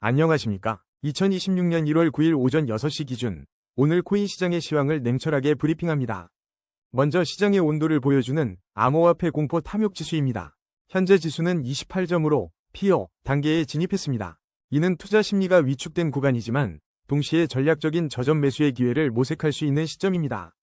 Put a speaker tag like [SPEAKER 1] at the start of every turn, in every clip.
[SPEAKER 1] 안녕하십니까? 2026년 1월 9일 오전 6시 기준, 오늘 코인 시장의 시황을 냉철하게 브리핑합니다. 먼저 시장의 온도를 보여주는 암호화폐 공포 탐욕 지수입니다. 현재 지수는 28점으로 피어 단계에 진입했습니다. 이는 투자 심리가 위축된 구간이지만 동시에 전략적인 저점 매수의 기회를 모색할 수 있는 시점입니다.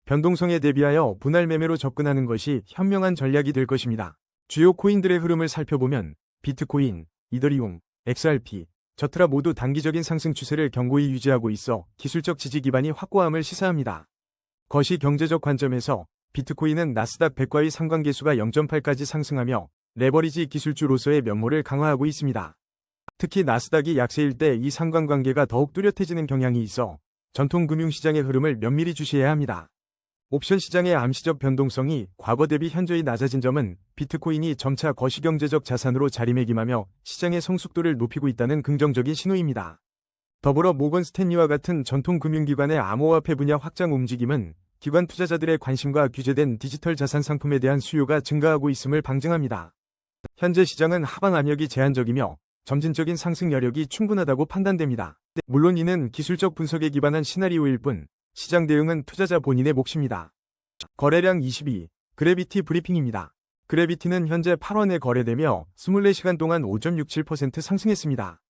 [SPEAKER 1] 변동성에 대비하여 분할 매매로 접근하는 것이 현명한 전략이 될 것입니다. 주요 코인들의 흐름을 살펴보면 비트코인, 이더리움, XRP, 저트라 모두 단기적인 상승 추세를 견고히 유지하고 있어 기술적 지지 기반이 확고함을 시사합니다. 거시 경제적 관점에서 비트코인은 나스닥 100과의 상관계수가 0.8까지 상승하며 레버리지 기술주로서의 면모를 강화하고 있습니다. 특히 나스닥이 약세일 때 이 상관관계가 더욱 뚜렷해지는 경향이 있어 전통 금융시장의 흐름을 면밀히 주시해야 합니다. 옵션 시장의 암시적 변동성이 과거 대비 현저히 낮아진 점은 비트코인이 점차 거시경제적 자산으로 자리매김하며 시장의 성숙도를 높이고 있다는 긍정적인 신호입니다. 더불어 모건 스탠리와 같은 전통 금융기관의 암호화폐 분야 확장 움직임은 기관 투자자들의 관심과 규제된 디지털 자산 상품에 대한 수요가 증가하고 있음을 방증합니다. 현재 시장은 하방 압력이 제한적이며 점진적인 상승 여력이 충분하다고 판단됩니다. 물론 이는 기술적 분석에 기반한 시나리오일 뿐 시장 대응은 투자자 본인의 몫입니다. 거래량 22, 그래비티 브리핑입니다. 그래비티는 현재 8원에 거래되며 24시간 동안 5.67% 상승했습니다.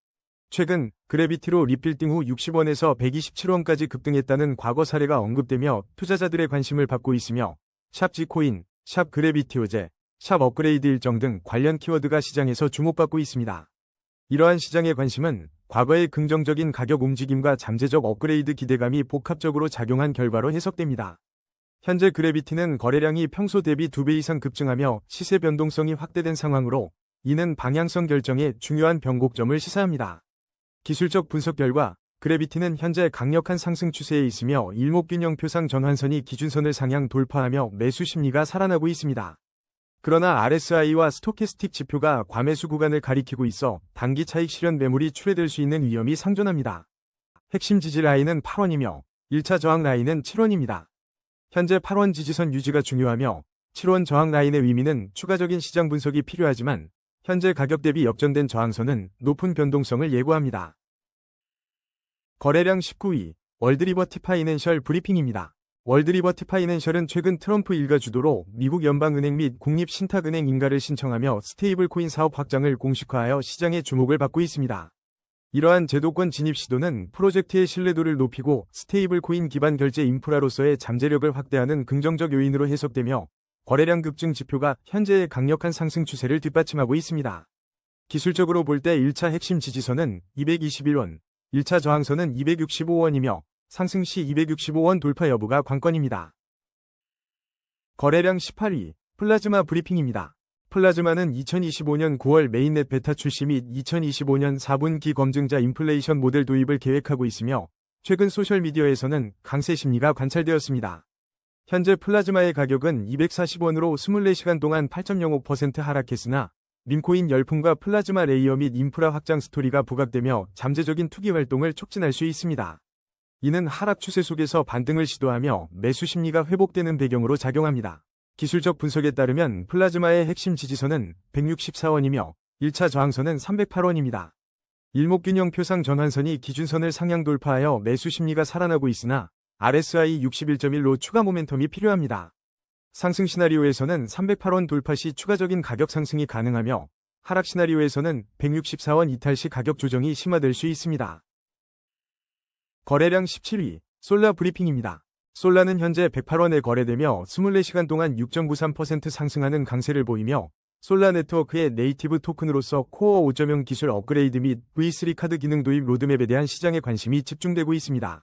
[SPEAKER 1] 최근 그래비티로 리필딩 후 60원에서 127원까지 급등했다는 과거 사례가 언급되며 투자자들의 관심을 받고 있으며 샵 G코인, 샵 그래비티오제, 샵 업그레이드 일정 등 관련 키워드가 시장에서 주목받고 있습니다. 이러한 시장의 관심은 과거의 긍정적인 가격 움직임과 잠재적 업그레이드 기대감이 복합적으로 작용한 결과로 해석됩니다. 현재 그래비티는 거래량이 평소 대비 2배 이상 급증하며 시세 변동성이 확대된 상황으로 이는 방향성 결정에 중요한 변곡점을 시사합니다. 기술적 분석 결과 그래비티는 현재 강력한 상승 추세에 있으며 일목균형 표상 전환선이 기준선을 상향 돌파하며 매수 심리가 살아나고 있습니다. 그러나 RSI와 스토캐스틱 지표가 과매수 구간을 가리키고 있어 단기 차익 실현 매물이 출회될 수 있는 위험이 상존합니다. 핵심 지지 라인은 8원이며 1차 저항 라인은 7원입니다. 현재 8원 지지선 유지가 중요하며 7원 저항 라인의 의미는 추가적인 시장 분석이 필요하지만 현재 가격 대비 역전된 저항선은 높은 변동성을 예고합니다. 거래량 19위, 월드리버티 파이낸셜 브리핑입니다. 월드리버티 파이낸셜은 최근 트럼프 일가 주도로 미국 연방은행 및 국립신탁은행 인가를 신청하며 스테이블 코인 사업 확장을 공식화하여 시장의 주목을 받고 있습니다. 이러한 제도권 진입 시도는 프로젝트의 신뢰도를 높이고 스테이블 코인 기반 결제 인프라로서의 잠재력을 확대하는 긍정적 요인으로 해석되며 거래량 급증 지표가 현재의 강력한 상승 추세를 뒷받침하고 있습니다. 기술적으로 볼 때 1차 핵심 지지선은 221원, 1차 저항선은 265원이며 상승 시 265원 돌파 여부가 관건입니다. 거래량 18위, 플라즈마 브리핑입니다. 플라즈마는 2025년 9월 메인넷 베타 출시 및 2025년 4분기 검증자 인플레이션 모델 도입을 계획하고 있으며 최근 소셜미디어에서는 강세 심리가 관찰되었습니다. 현재 플라즈마의 가격은 240원으로 24시간 동안 8.05% 하락했으나 밈코인 열풍과 플라즈마 레이어 및 인프라 확장 스토리가 부각되며 잠재적인 투기 활동을 촉진할 수 있습니다. 이는 하락 추세 속에서 반등을 시도하며 매수 심리가 회복되는 배경으로 작용합니다. 기술적 분석에 따르면 플라즈마의 핵심 지지선은 164원이며 1차 저항선은 308원입니다. 일목균형 표상 전환선이 기준선을 상향 돌파하여 매수 심리가 살아나고 있으나 RSI 61.1로 추가 모멘텀이 필요합니다. 상승 시나리오에서는 308원 돌파 시 추가적인 가격 상승이 가능하며 하락 시나리오에서는 164원 이탈 시 가격 조정이 심화될 수 있습니다. 거래량 17위, 솔라 브리핑입니다. 솔라는 현재 108원에 거래되며 24시간 동안 6.93% 상승하는 강세를 보이며 솔라 네트워크의 네이티브 토큰으로서 코어 5.0 기술 업그레이드 및 V3 카드 기능 도입 로드맵에 대한 시장의 관심이 집중되고 있습니다.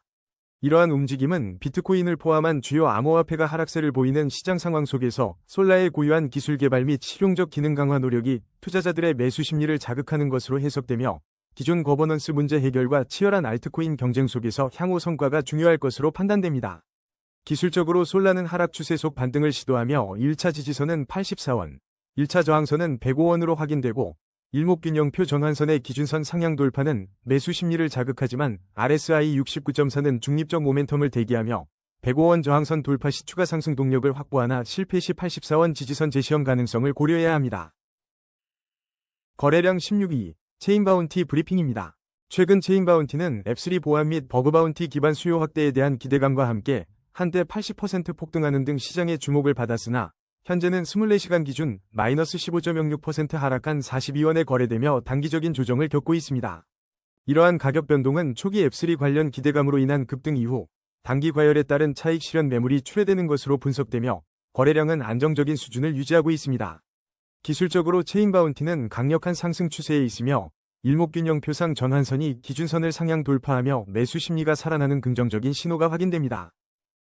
[SPEAKER 1] 이러한 움직임은 비트코인을 포함한 주요 암호화폐가 하락세를 보이는 시장 상황 속에서 솔라의 고유한 기술 개발 및 실용적 기능 강화 노력이 투자자들의 매수 심리를 자극하는 것으로 해석되며 기존 거버넌스 문제 해결과 치열한 알트코인 경쟁 속에서 향후 성과가 중요할 것으로 판단됩니다. 기술적으로 솔라는 하락 추세 속 반등을 시도하며 1차 지지선은 84원, 1차 저항선은 105원으로 확인되고 일목균형표 전환선의 기준선 상향 돌파는 매수 심리를 자극하지만 RSI 69.4는 중립적 모멘텀을 대기하며 105원 저항선 돌파 시 추가 상승 동력을 확보하나 실패 시 84원 지지선 재시험 가능성을 고려해야 합니다. 거래량 16위, 체인바운티 브리핑입니다. 최근 체인 바운티는 앱3 보안 및 버그 바운티 기반 수요 확대에 대한 기대감과 함께 한때 80% 폭등하는 등 시장의 주목을 받았으나 현재는 24시간 기준 마이너스 15.06% 하락한 42원에 거래되며 단기적인 조정을 겪고 있습니다. 이러한 가격 변동은 초기 앱3 관련 기대감으로 인한 급등 이후 단기 과열에 따른 차익 실현 매물이 출회되는 것으로 분석되며 거래량은 안정적인 수준을 유지하고 있습니다. 기술적으로 체인 바운티는 강력한 상승 추세에 있으며 일목균형표상 전환선이 기준선을 상향 돌파하며 매수 심리가 살아나는 긍정적인 신호가 확인됩니다.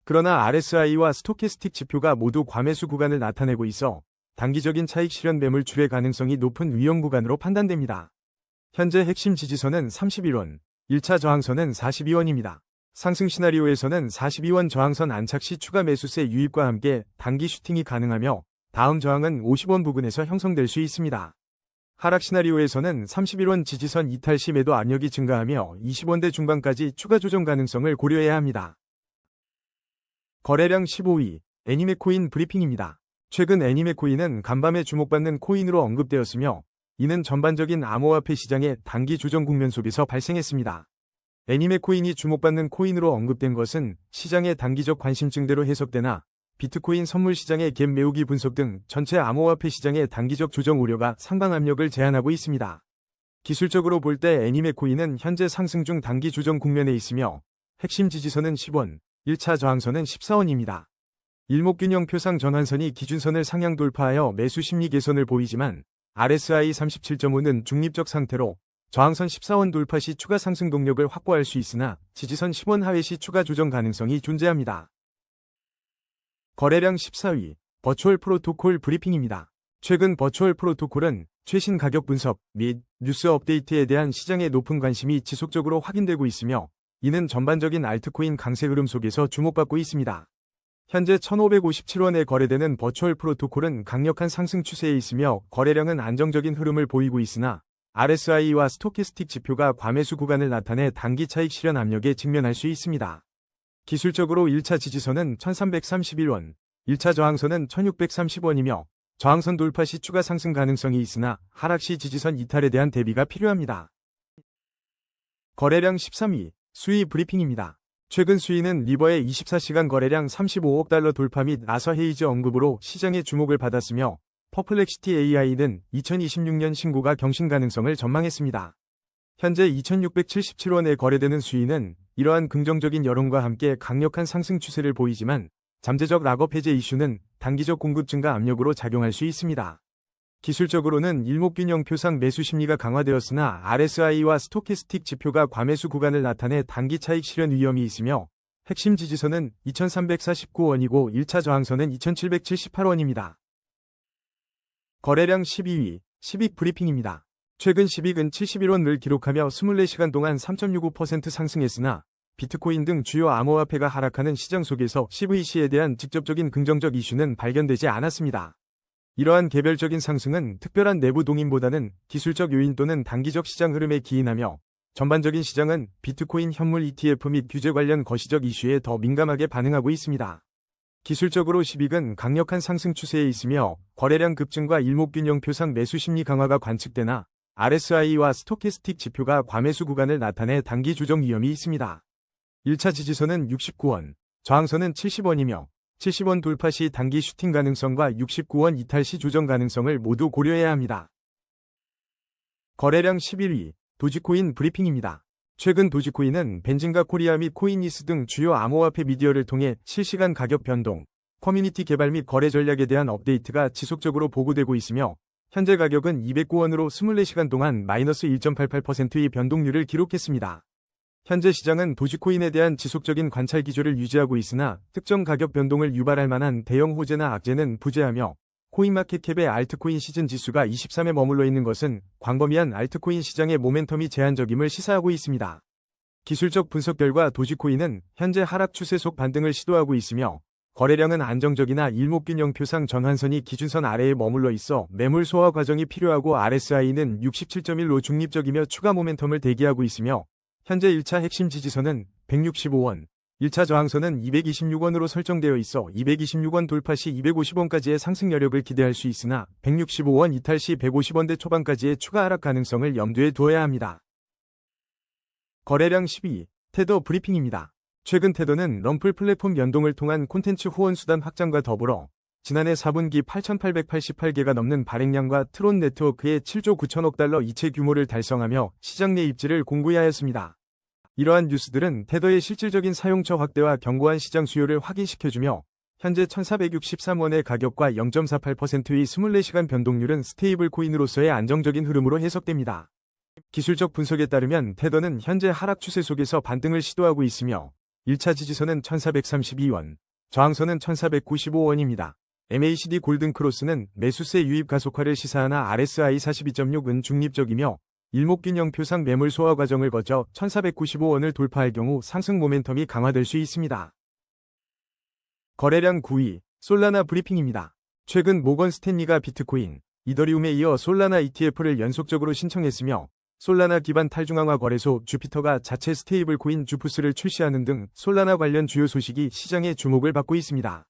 [SPEAKER 1] 그러나 RSI와 스토캐스틱 지표가 모두 과매수 구간을 나타내고 있어 단기적인 차익 실현 매물 출회 가능성이 높은 위험 구간으로 판단됩니다. 현재 핵심 지지선은 31원, 1차 저항선은 42원입니다. 상승 시나리오에서는 42원 저항선 안착 시 추가 매수세 유입과 함께 단기 슈팅이 가능하며 다음 저항은 50원 부근에서 형성될 수 있습니다. 하락 시나리오에서는 31원 지지선 이탈 시 매도 압력이 증가하며 20원대 중반까지 추가 조정 가능성을 고려해야 합니다. 거래량 15위, 애니메코인 브리핑입니다. 최근 애니메코인은 간밤에 주목받는 코인으로 언급되었으며 이는 전반적인 암호화폐 시장의 단기 조정 국면 속에서 발생했습니다. 애니메코인이 주목받는 코인으로 언급된 것은 시장의 단기적 관심증대로 해석되나 비트코인 선물 시장의 갭 메우기 분석 등 전체 암호화폐 시장의 단기적 조정 우려가 상방 압력을 제한하고 있습니다. 기술적으로 볼 때 애니메코인은 현재 상승 중 단기 조정 국면에 있으며 핵심 지지선은 10원, 1차 저항선은 14원입니다. 일목균형표상 전환선이 기준선을 상향 돌파하여 매수 심리 개선을 보이지만 RSI 37.5는 중립적 상태로 저항선 14원 돌파 시 추가 상승 동력을 확보할 수 있으나 지지선 10원 하회 시 추가 조정 가능성이 존재합니다. 거래량 14위, 버추얼 프로토콜 브리핑입니다. 최근 버추얼 프로토콜은 최신 가격 분석 및 뉴스 업데이트에 대한 시장의 높은 관심이 지속적으로 확인되고 있으며 이는 전반적인 알트코인 강세 흐름 속에서 주목받고 있습니다. 현재 1557원에 거래되는 버추얼 프로토콜은 강력한 상승 추세에 있으며 거래량은 안정적인 흐름을 보이고 있으나 RSI와 스토캐스틱 지표가 과매수 구간을 나타내 단기 차익 실현 압력에 직면할 수 있습니다. 기술적으로 1차 지지선은 1331원, 1차 저항선은 1630원이며 저항선 돌파 시 추가 상승 가능성이 있으나 하락 시 지지선 이탈에 대한 대비가 필요합니다. 거래량 13위, 수위 브리핑입니다. 최근 수위는 리버의 24시간 거래량 35억 달러 돌파 및 아서 헤이즈 언급으로 시장의 주목을 받았으며 퍼플렉시티 AI는 2026년 신고가 경신 가능성을 전망했습니다. 현재 2677원에 거래되는 수위는 이러한 긍정적인 여론과 함께 강력한 상승 추세를 보이지만 잠재적 락업 해제 이슈는 단기적 공급 증가 압력으로 작용할 수 있습니다. 기술적으로는 일목균형표상 매수 심리가 강화되었으나 RSI와 스토캐스틱 지표가 과매수 구간을 나타내 단기 차익 실현 위험이 있으며 핵심 지지선은 2349원이고 1차 저항선은 2778원입니다. 거래량 12위, 시빅 브리핑입니다. 최근 시빅은 71원을 기록하며 24시간 동안 3.65% 상승했으나 비트코인 등 주요 암호화폐가 하락하는 시장 속에서 CVC에 대한 직접적인 긍정적 이슈는 발견되지 않았습니다. 이러한 개별적인 상승은 특별한 내부 동인보다는 기술적 요인 또는 단기적 시장 흐름에 기인하며 전반적인 시장은 비트코인 현물 ETF 및 규제 관련 거시적 이슈에 더 민감하게 반응하고 있습니다. 기술적으로 시빅은 강력한 상승 추세에 있으며 거래량 급증과 일목균형표상 매수 심리 강화가 관측되나 RSI와 스토캐스틱 지표가 과매수 구간을 나타내 단기 조정 위험이 있습니다. 1차 지지선은 69원, 저항선은 70원이며 70원 돌파 시 단기 슈팅 가능성과 69원 이탈 시 조정 가능성을 모두 고려해야 합니다. 거래량 11위, 도지코인 브리핑입니다. 최근 도지코인은 벤진가 코리아 및 코인니스 등 주요 암호화폐 미디어를 통해 실시간 가격 변동, 커뮤니티 개발 및 거래 전략에 대한 업데이트가 지속적으로 보고되고 있으며 현재 가격은 209원으로 24시간 동안 마이너스 1.88%의 변동률을 기록했습니다. 현재 시장은 도지코인에 대한 지속적인 관찰 기조를 유지하고 있으나 특정 가격 변동을 유발할 만한 대형 호재나 악재는 부재하며 코인마켓캡의 알트코인 시즌 지수가 23에 머물러 있는 것은 광범위한 알트코인 시장의 모멘텀이 제한적임을 시사하고 있습니다. 기술적 분석 결과 도지코인은 현재 하락 추세 속 반등을 시도하고 있으며 거래량은 안정적이나 일목균형표상 전환선이 기준선 아래에 머물러 있어 매물 소화 과정이 필요하고 RSI는 67.1로 중립적이며 추가 모멘텀을 대기하고 있으며 현재 1차 핵심 지지선은 165원, 1차 저항선은 226원으로 설정되어 있어 226원 돌파 시 250원까지의 상승 여력을 기대할 수 있으나 165원 이탈 시 150원대 초반까지의 추가 하락 가능성을 염두에 두어야 합니다. 거래량 10위, 테더 브리핑입니다. 최근 테더는 럼플 플랫폼 연동을 통한 콘텐츠 후원 수단 확장과 더불어 지난해 4분기 8,888개가 넘는 발행량과 트론 네트워크의 7조 9천억 달러 이체 규모를 달성하며 시장 내 입지를 공고히 하였습니다. 이러한 뉴스들은 테더의 실질적인 사용처 확대와 견고한 시장 수요를 확인시켜주며 현재 1,463원의 가격과 0.48%의 24시간 변동률은 스테이블 코인으로서의 안정적인 흐름으로 해석됩니다. 기술적 분석에 따르면 테더는 현재 하락 추세 속에서 반등을 시도하고 있으며 1차 지지선은 1,432원, 저항선은 1,495원입니다. MACD 골든크로스는 매수세 유입 가속화를 시사하나 RSI 42.6은 중립적이며 일목균형표상 매물 소화 과정을 거쳐 1,495원을 돌파할 경우 상승 모멘텀이 강화될 수 있습니다. 거래량 9위, 솔라나 브리핑입니다. 최근 모건 스탠리가 비트코인, 이더리움에 이어 솔라나 ETF를 연속적으로 신청했으며 솔라나 기반 탈중앙화 거래소 주피터가 자체 스테이블 코인 주푸스를 출시하는 등 솔라나 관련 주요 소식이 시장의 주목을 받고 있습니다.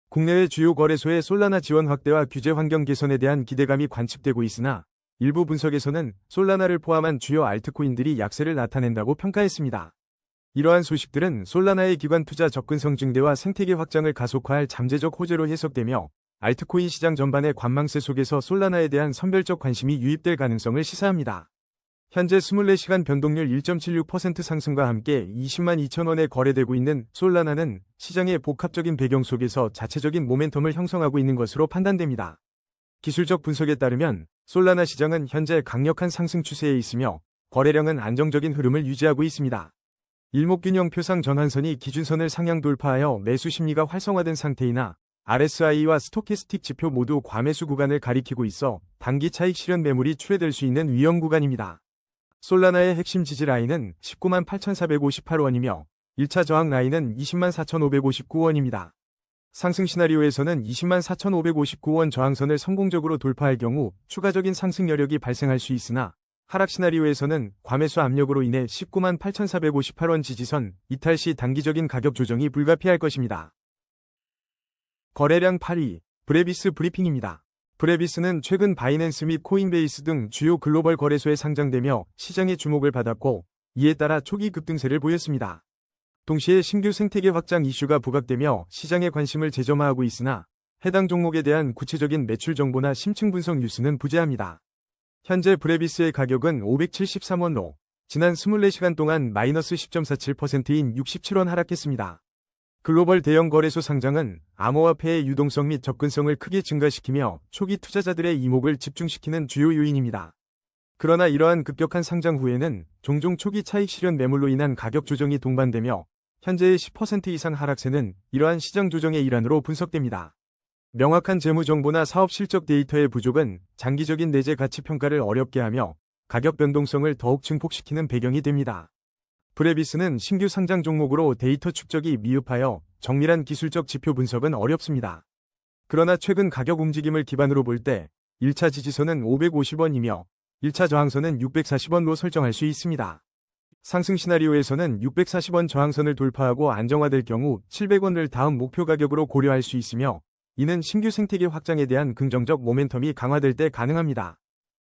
[SPEAKER 1] 국내외 주요 거래소의 솔라나 지원 확대와 규제 환경 개선에 대한 기대감이 관측되고 있으나 일부 분석에서는 솔라나를 포함한 주요 알트코인들이 약세를 나타낸다고 평가했습니다. 이러한 소식들은 솔라나의 기관 투자 접근성 증대와 생태계 확장을 가속화할 잠재적 호재로 해석되며 알트코인 시장 전반의 관망세 속에서 솔라나에 대한 선별적 관심이 유입될 가능성을 시사합니다. 현재 24시간 변동률 1.76% 상승과 함께 20만 2천원에 거래되고 있는 솔라나는 시장의 복합적인 배경 속에서 자체적인 모멘텀을 형성하고 있는 것으로 판단됩니다. 기술적 분석에 따르면 솔라나 시장은 현재 강력한 상승 추세에 있으며 거래량은 안정적인 흐름을 유지하고 있습니다. 일목균형표상 전환선이 기준선을 상향 돌파하여 매수 심리가 활성화된 상태이나 RSI와 스토캐스틱 지표 모두 과매수 구간을 가리키고 있어 단기 차익 실현 매물이 출회될 수 있는 위험 구간입니다. 솔라나의 핵심 지지 라인은 19만 8,458원이며 1차 저항 라인은 20만 4,559원입니다. 상승 시나리오에서는 20만 4,559원 저항선을 성공적으로 돌파할 경우 추가적인 상승 여력이 발생할 수 있으나 하락 시나리오에서는 과매수 압력으로 인해 19만 8,458원 지지선 이탈 시 단기적인 가격 조정이 불가피할 것입니다. 거래량 8위, 브레비스 브리핑입니다. 브레비스는 최근 바이낸스 및 코인베이스 등 주요 글로벌 거래소에 상장되며 시장의 주목을 받았고 이에 따라 초기 급등세를 보였습니다. 동시에 신규 생태계 확장 이슈가 부각되며 시장의 관심을 재점화하고 있으나 해당 종목에 대한 구체적인 매출 정보나 심층 분석 뉴스는 부재합니다. 현재 브레비스의 가격은 573원로 지난 24시간 동안 마이너스 10.47%인 67원 하락했습니다. 글로벌 대형 거래소 상장은 암호화폐의 유동성 및 접근성을 크게 증가시키며 초기 투자자들의 이목을 집중시키는 주요 요인입니다. 그러나 이러한 급격한 상장 후에는 종종 초기 차익 실현 매물로 인한 가격 조정이 동반되며 현재의 10% 이상 하락세는 이러한 시장 조정의 일환으로 분석됩니다. 명확한 재무 정보나 사업 실적 데이터의 부족은 장기적인 내재 가치 평가를 어렵게 하며 가격 변동성을 더욱 증폭시키는 배경이 됩니다. 브레비스는 신규 상장 종목으로 데이터 축적이 미흡하여 정밀한 기술적 지표 분석은 어렵습니다. 그러나 최근 가격 움직임을 기반으로 볼 때 1차 지지선은 550원이며 1차 저항선은 640원로 설정할 수 있습니다. 상승 시나리오에서는 640원 저항선을 돌파하고 안정화될 경우 700원을 다음 목표 가격으로 고려할 수 있으며 이는 신규 생태계 확장에 대한 긍정적 모멘텀이 강화될 때 가능합니다.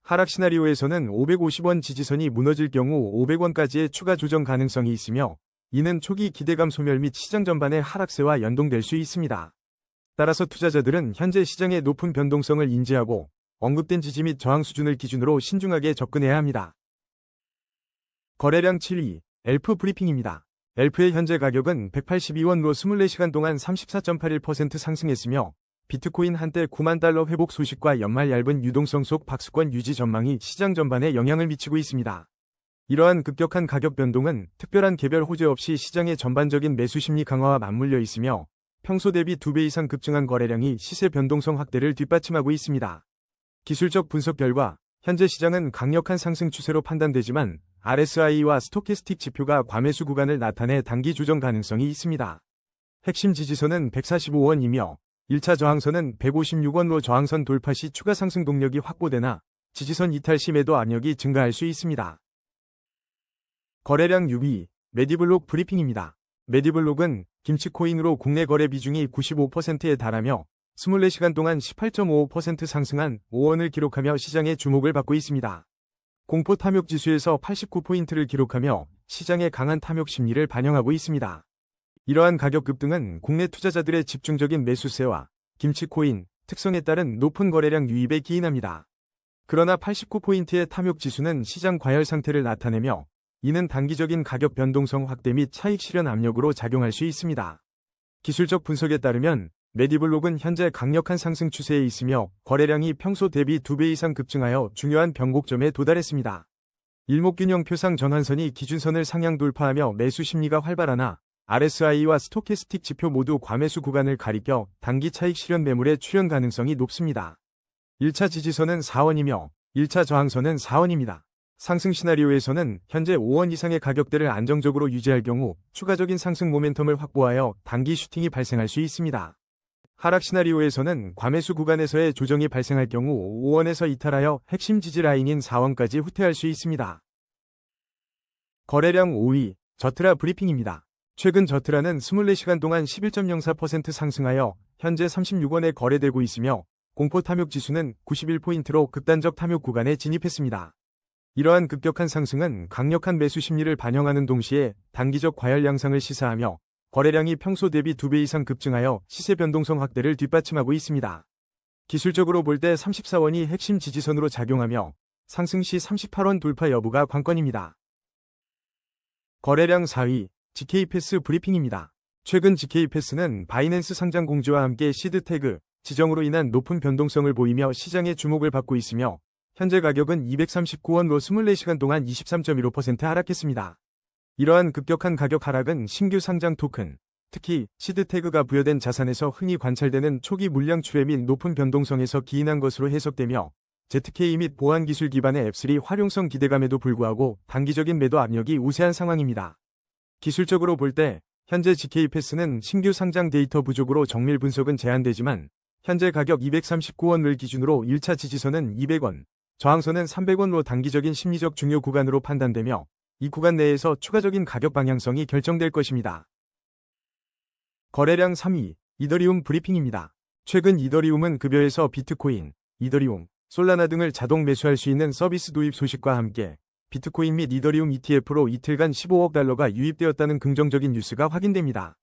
[SPEAKER 1] 하락 시나리오에서는 550원 지지선이 무너질 경우 500원까지의 추가 조정 가능성이 있으며 이는 초기 기대감 소멸 및 시장 전반의 하락세와 연동될 수 있습니다. 따라서 투자자들은 현재 시장의 높은 변동성을 인지하고 언급된 지지 및 저항 수준을 기준으로 신중하게 접근해야 합니다. 거래량 7위, 엘프 브리핑입니다. 엘프의 현재 가격은 182원로 24시간 동안 34.81% 상승했으며 비트코인 한때 9만 달러 회복 소식과 연말 얇은 유동성 속 박스권 유지 전망이 시장 전반에 영향을 미치고 있습니다. 이러한 급격한 가격 변동은 특별한 개별 호재 없이 시장의 전반적인 매수 심리 강화와 맞물려 있으며 평소 대비 2배 이상 급증한 거래량이 시세 변동성 확대를 뒷받침하고 있습니다. 기술적 분석 결과 현재 시장은 강력한 상승 추세로 판단되지만 RSI와 스토캐스틱 지표가 과매수 구간을 나타내 단기 조정 가능성이 있습니다. 핵심 지지선은 145원이며 1차 저항선은 156원로 저항선 돌파 시 추가 상승 동력이 확보되나 지지선 이탈 시 매도 압력이 증가할 수 있습니다. 거래량 6위, 메디블록 브리핑입니다. 메디블록은 김치코인으로 국내 거래 비중이 95%에 달하며 24시간 동안 18.55% 상승한 5원을 기록하며 시장의 주목을 받고 있습니다. 공포 탐욕 지수에서 89포인트를 기록하며 시장의 강한 탐욕 심리를 반영하고 있습니다. 이러한 가격 급등은 국내 투자자들의 집중적인 매수세와 김치코인 특성에 따른 높은 거래량 유입에 기인합니다. 그러나 89포인트의 탐욕 지수는 시장 과열 상태를 나타내며 이는 단기적인 가격 변동성 확대 및 차익 실현 압력으로 작용할 수 있습니다. 기술적 분석에 따르면 메디블록은 현재 강력한 상승 추세에 있으며 거래량이 평소 대비 2배 이상 급증하여 중요한 변곡점에 도달했습니다. 일목균형표상 전환선이 기준선을 상향 돌파하며 매수 심리가 활발하나 RSI와 스토캐스틱 지표 모두 과매수 구간을 가리켜 단기 차익 실현 매물의 출현 가능성이 높습니다. 1차 지지선은 4원이며 1차 저항선은 4원입니다. 상승 시나리오에서는 현재 5원 이상의 가격대를 안정적으로 유지할 경우 추가적인 상승 모멘텀을 확보하여 단기 슈팅이 발생할 수 있습니다. 하락 시나리오에서는 과매수 구간에서의 조정이 발생할 경우 5원에서 이탈하여 핵심 지지 라인인 4원까지 후퇴할 수 있습니다. 거래량 5위, 저트라 브리핑입니다. 최근 저트라는 24시간 동안 11.04% 상승하여 현재 36원에 거래되고 있으며 공포 탐욕 지수는 91포인트로 극단적 탐욕 구간에 진입했습니다. 이러한 급격한 상승은 강력한 매수 심리를 반영하는 동시에 단기적 과열 양상을 시사하며 거래량이 평소 대비 2배 이상 급증하여 시세 변동성 확대를 뒷받침하고 있습니다. 기술적으로 볼 때 34원이 핵심 지지선으로 작용하며 상승 시 38원 돌파 여부가 관건입니다. 거래량 4위, GK패스 브리핑입니다. 최근 GK패스는 바이낸스 상장 공지와 함께 시드 태그, 지정으로 인한 높은 변동성을 보이며 시장의 주목을 받고 있으며 현재 가격은 239원으로 24시간 동안 23.15% 하락했습니다. 이러한 급격한 가격 하락은 신규 상장 토큰, 특히 시드 태그가 부여된 자산에서 흔히 관찰되는 초기 물량 출회 및 높은 변동성에서 기인한 것으로 해석되며 ZK 및 보안 기술 기반의 앱3 활용성 기대감에도 불구하고 단기적인 매도 압력이 우세한 상황입니다. 기술적으로 볼 때 현재 GK패스는 신규 상장 데이터 부족으로 정밀 분석은 제한되지만 현재 가격 239원을 기준으로 1차 지지선은 200원, 저항선은 300원으로 단기적인 심리적 중요 구간으로 판단되며 이 구간 내에서 추가적인 가격 방향성이 결정될 것입니다. 거래량 3위, 이더리움 브리핑입니다. 최근 이더리움은 급여에서 비트코인, 이더리움, 솔라나 등을 자동 매수할 수 있는 서비스 도입 소식과 함께 비트코인 및 이더리움 ETF로 이틀간 15억 달러가 유입되었다는 긍정적인 뉴스가 확인됩니다.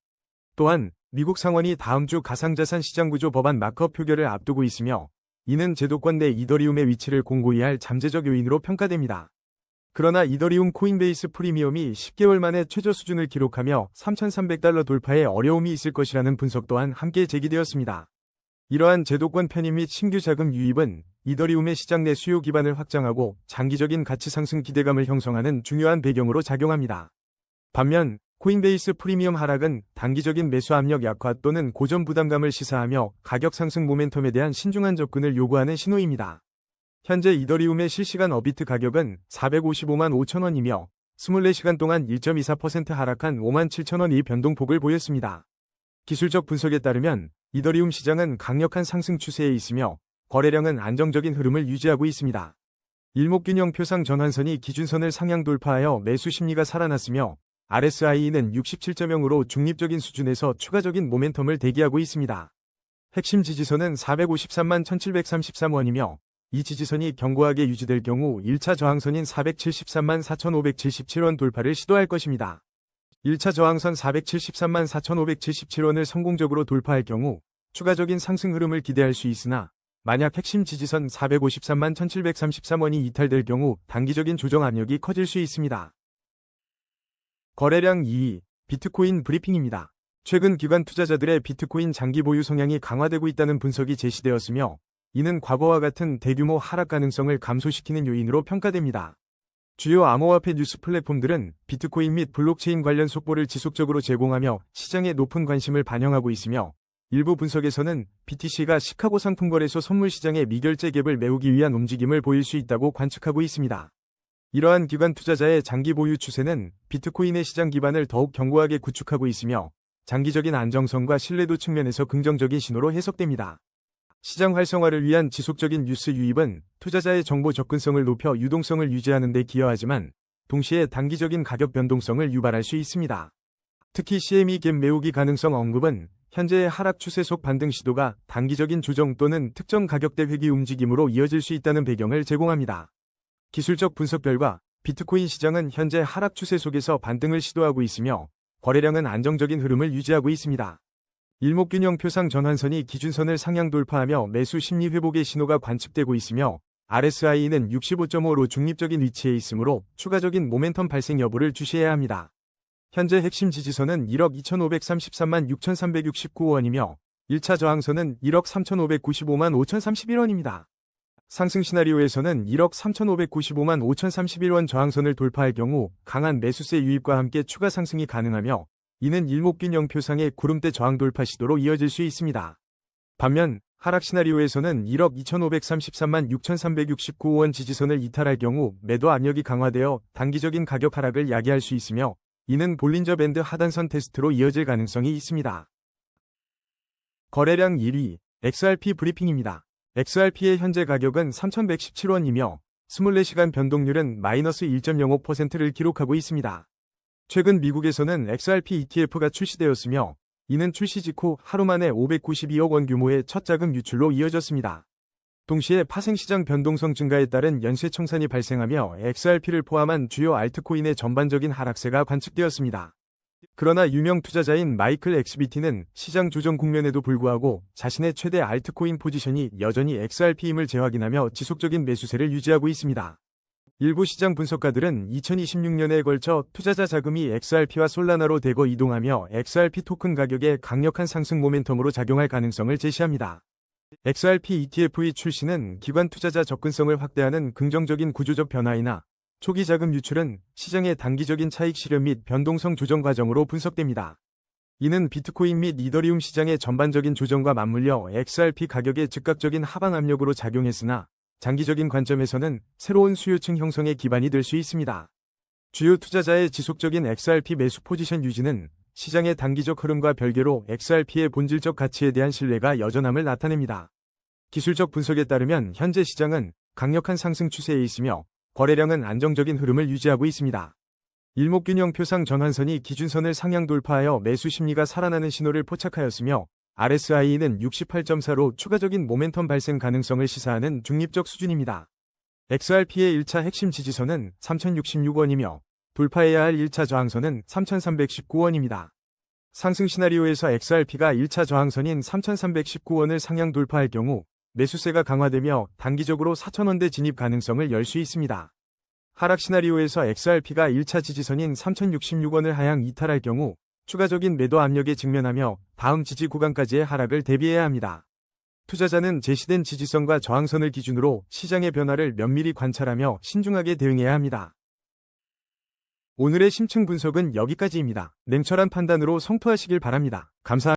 [SPEAKER 1] 또한 미국 상원이 다음 주 가상자산 시장구조 법안 마크업 표결을 앞두고 있으며 이는 제도권 내 이더리움의 위치를 공고히 할 잠재적 요인으로 평가됩니다. 그러나 이더리움 코인베이스 프리미엄이 10개월 만에 최저 수준을 기록하며 3,300달러 돌파에 어려움이 있을 것이라는 분석 또한 함께 제기되었습니다. 이러한 제도권 편입 및 신규 자금 유입은 이더리움의 시장 내 수요 기반을 확장하고 장기적인 가치 상승 기대감을 형성하는 중요한 배경으로 작용합니다. 반면 코인베이스 프리미엄 하락은 단기적인 매수 압력 약화 또는 고점 부담감을 시사하며 가격 상승 모멘텀에 대한 신중한 접근을 요구하는 신호입니다. 현재 이더리움의 실시간 어비트 가격은 455만 5천원이며 24시간 동안 1.24% 하락한 5만 7천원의 변동폭을 보였습니다. 기술적 분석에 따르면 이더리움 시장은 강력한 상승 추세에 있으며 거래량은 안정적인 흐름을 유지하고 있습니다. 일목균형표상 전환선이 기준선을 상향 돌파하여 매수 심리가 살아났으며 RSI는 67.0으로 중립적인 수준에서 추가적인 모멘텀을 대기하고 있습니다. 핵심 지지선은 453만 1733원이며 이 지지선이 견고하게 유지될 경우 1차 저항선인 473만 4577원 돌파를 시도할 것입니다. 1차 저항선 473만 4577원을 성공적으로 돌파할 경우 추가적인 상승 흐름을 기대할 수 있으나 만약 핵심 지지선 453만 1733원이 이탈될 경우 단기적인 조정 압력이 커질 수 있습니다. 거래량 2위, 비트코인 브리핑입니다. 최근 기관 투자자들의 비트코인 장기 보유 성향이 강화되고 있다는 분석이 제시되었으며 이는 과거와 같은 대규모 하락 가능성을 감소시키는 요인으로 평가됩니다. 주요 암호화폐 뉴스 플랫폼들은 비트코인 및 블록체인 관련 속보를 지속적으로 제공하며 시장에 높은 관심을 반영하고 있으며 일부 분석에서는 BTC가 시카고 상품거래소 선물 시장의 미결제 갭을 메우기 위한 움직임을 보일 수 있다고 관측하고 있습니다. 이러한 기관 투자자의 장기 보유 추세는 비트코인의 시장 기반을 더욱 견고하게 구축하고 있으며 장기적인 안정성과 신뢰도 측면에서 긍정적인 신호로 해석됩니다. 시장 활성화를 위한 지속적인 뉴스 유입은 투자자의 정보 접근성을 높여 유동성을 유지하는 데 기여하지만 동시에 단기적인 가격 변동성을 유발할 수 있습니다. 특히 CME 갭 메우기 가능성 언급은 현재의 하락 추세 속 반등 시도가 단기적인 조정 또는 특정 가격대 회귀 움직임으로 이어질 수 있다는 배경을 제공합니다. 기술적 분석 결과 비트코인 시장은 현재 하락 추세 속에서 반등을 시도하고 있으며 거래량은 안정적인 흐름을 유지하고 있습니다. 일목균형 표상 전환선이 기준선을 상향 돌파하며 매수 심리 회복의 신호가 관측되고 있으며 RSI는 65.5로 중립적인 위치에 있으므로 추가적인 모멘텀 발생 여부를 주시해야 합니다. 현재 핵심 지지선은 1억 2,533만 6,369원이며 1차 저항선은 1억 3,595만 5,031원입니다. 상승 시나리오에서는 1억 3,595만 5,031원 저항선을 돌파할 경우 강한 매수세 유입과 함께 추가 상승이 가능하며 이는 일목균형 표상의 구름대 저항 돌파 시도로 이어질 수 있습니다. 반면 하락 시나리오에서는 1억 2,533만 6,369원 지지선을 이탈할 경우 매도 압력이 강화되어 단기적인 가격 하락을 야기할 수 있으며 이는 볼린저 밴드 하단선 테스트로 이어질 가능성이 있습니다. 거래량 1위 XRP 브리핑입니다. XRP의 현재 가격은 3,117원이며 24시간 변동률은 마이너스 1.05%를 기록하고 있습니다. 최근 미국에서는 XRP ETF가 출시되었으며 이는 출시 직후 하루 만에 592억 원 규모의 첫 자금 유출로 이어졌습니다. 동시에 파생시장 변동성 증가에 따른 연쇄 청산이 발생하며 XRP를 포함한 주요 알트코인의 전반적인 하락세가 관측되었습니다. 그러나 유명 투자자인 마이클 XBT는 시장 조정 국면에도 불구하고 자신의 최대 알트코인 포지션이 여전히 XRP임을 재확인하며 지속적인 매수세를 유지하고 있습니다. 일부 시장 분석가들은 2026년에 걸쳐 투자자 자금이 XRP와 솔라나로 대거 이동하며 XRP 토큰 가격에 강력한 상승 모멘텀으로 작용할 가능성을 제시합니다. XRP ETF의 출시는 기관 투자자 접근성을 확대하는 긍정적인 구조적 변화이나 초기 자금 유출은 시장의 단기적인 차익 실현 및 변동성 조정 과정으로 분석됩니다. 이는 비트코인 및 이더리움 시장의 전반적인 조정과 맞물려 XRP 가격의 즉각적인 하방 압력으로 작용했으나 장기적인 관점에서는 새로운 수요층 형성의 기반이 될 수 있습니다. 주요 투자자의 지속적인 XRP 매수 포지션 유지는 시장의 단기적 흐름과 별개로 XRP의 본질적 가치에 대한 신뢰가 여전함을 나타냅니다. 기술적 분석에 따르면 현재 시장은 강력한 상승 추세에 있으며 거래량은 안정적인 흐름을 유지하고 있습니다. 일목균형 표상 전환선이 기준선을 상향 돌파하여 매수 심리가 살아나는 신호를 포착하였으며 RSI는 68.4로 추가적인 모멘텀 발생 가능성을 시사하는 중립적 수준입니다. XRP의 1차 핵심 지지선은 3,066원이며 돌파해야 할 1차 저항선은 3,319원입니다. 상승 시나리오에서 XRP가 1차 저항선인 3,319원을 상향 돌파할 경우 매수세가 강화되며 단기적으로 4,000원대 진입 가능성을 열 수 있습니다. 하락 시나리오에서 XRP가 1차 지지선인 3,066원을 하향 이탈할 경우 추가적인 매도 압력에 직면하며 다음 지지 구간까지의 하락을 대비해야 합니다. 투자자는 제시된 지지선과 저항선을 기준으로 시장의 변화를 면밀히 관찰하며 신중하게 대응해야 합니다. 오늘의 심층 분석은 여기까지입니다. 냉철한 판단으로 성투하시길 바랍니다. 감사합니다.